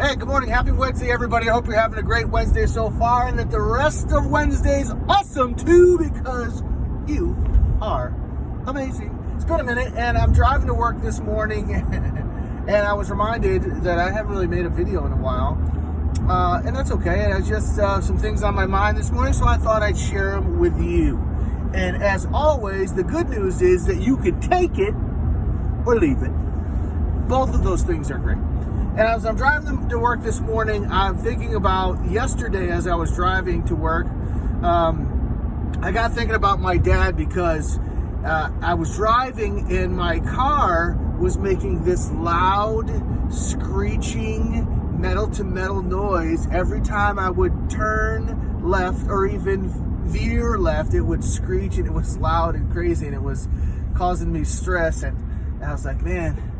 Hey, good morning. Happy Wednesday, everybody. I hope you're having a great Wednesday so far and that the rest of Wednesday's awesome too, because you are amazing. It's been a minute and I'm driving to work this morning and I was reminded that I haven't really made a video in a while. And that's okay. And I just some things on my mind this morning, so I thought I'd share them with you. And as always, the good news is that you can take it or leave it. Both of those things are great. And as I'm driving to work this morning, I'm thinking about yesterday as I was driving to work. I got thinking about my dad because I was driving and my car was making this loud, screeching, metal-to-metal noise. Every time I would turn left or even veer left, it would screech and it was loud and crazy and it was causing me stress. And I was like, man,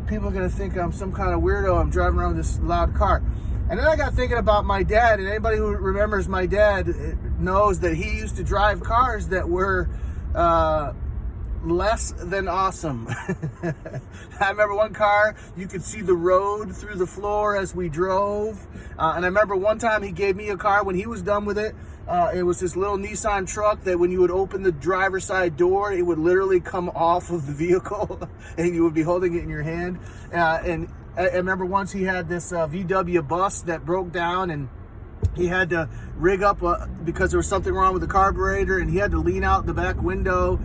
people are going to think I'm some kind of weirdo. I'm driving around with this loud car. And then I got thinking about my dad, and anybody who remembers my dad knows that he used to drive cars that were less than awesome. I remember one car, you could see the road through the floor as we drove. And I remember one time he gave me a car when he was done with it. It was this little Nissan truck that when you would open the driver's side door, it would literally come off of the vehicle and you would be holding it in your hand. And I remember once he had this VW bus that broke down and he had to rig up because there was something wrong with the carburetor, and he had to lean out the back window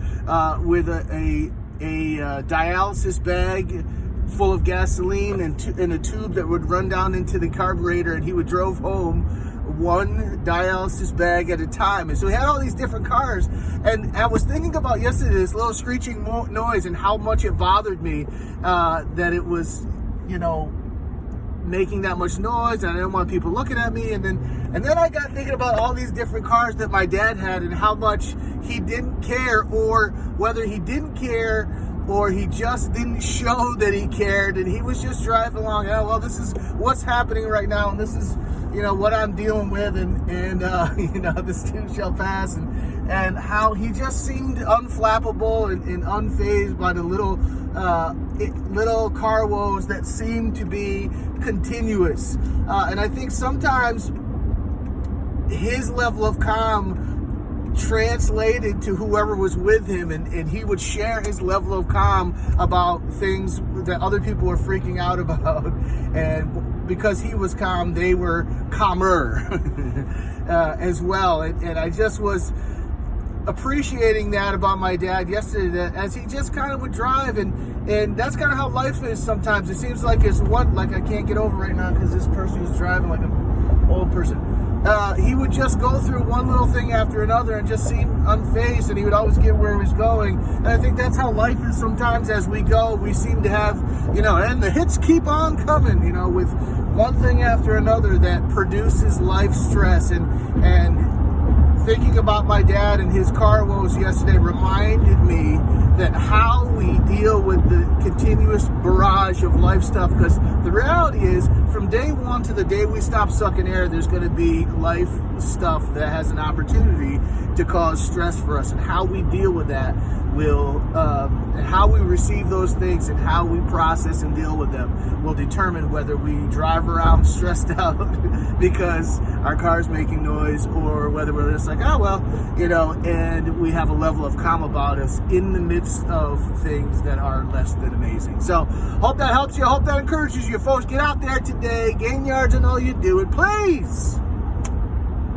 with a dialysis bag full of gasoline and a tube that would run down into the carburetor, and he would drove home one dialysis bag at a time. And so he had all these different cars, and I was thinking about yesterday this little screeching noise and how much it bothered me that it was, making that much noise, and I didn't want people looking at me. And then I got thinking about all these different cars that my dad had and how much he didn't care, or whether he didn't care or he just didn't show that he cared, and he was just driving along. Oh, well, this is what's happening right now, and this is what I'm dealing with, and this too shall pass, and how he just seemed unflappable and unfazed by the little car woes that seem to be continuous. And I think sometimes his level of calm translated to whoever was with him, and he would share his level of calm about things that other people were freaking out about, and because he was calm, they were calmer as well. And I just was appreciating that about my dad yesterday, that as he just kind of would drive, and that's kind of how life is sometimes. It seems like it's I can't get over right now because this person is driving like an old person. He would just go through one little thing after another and just seem unfazed, and he would always get where he was going. And I think that's how life is sometimes. As we go, we seem to have, and the hits keep on coming, with one thing after another that produces life stress. And thinking about my dad and his car woes yesterday reminded me that how we deal with the continuous barrage of life stuff, because the reality is from day one to the day we stop sucking air, there's going to be life stuff that has an opportunity to cause stress for us, and how we deal with that will and how we receive those things and how we process and deal with them will determine whether we drive around stressed out because our car's making noise, or whether we're just like, oh well, and we have a level of calm about us in the midst of things that are less than amazing. So hope that helps you. Hope that encourages you, folks. Get out there today, gain yards in all you do, and please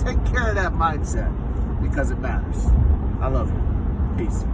take care of that mindset, because it matters. I love you. Peace.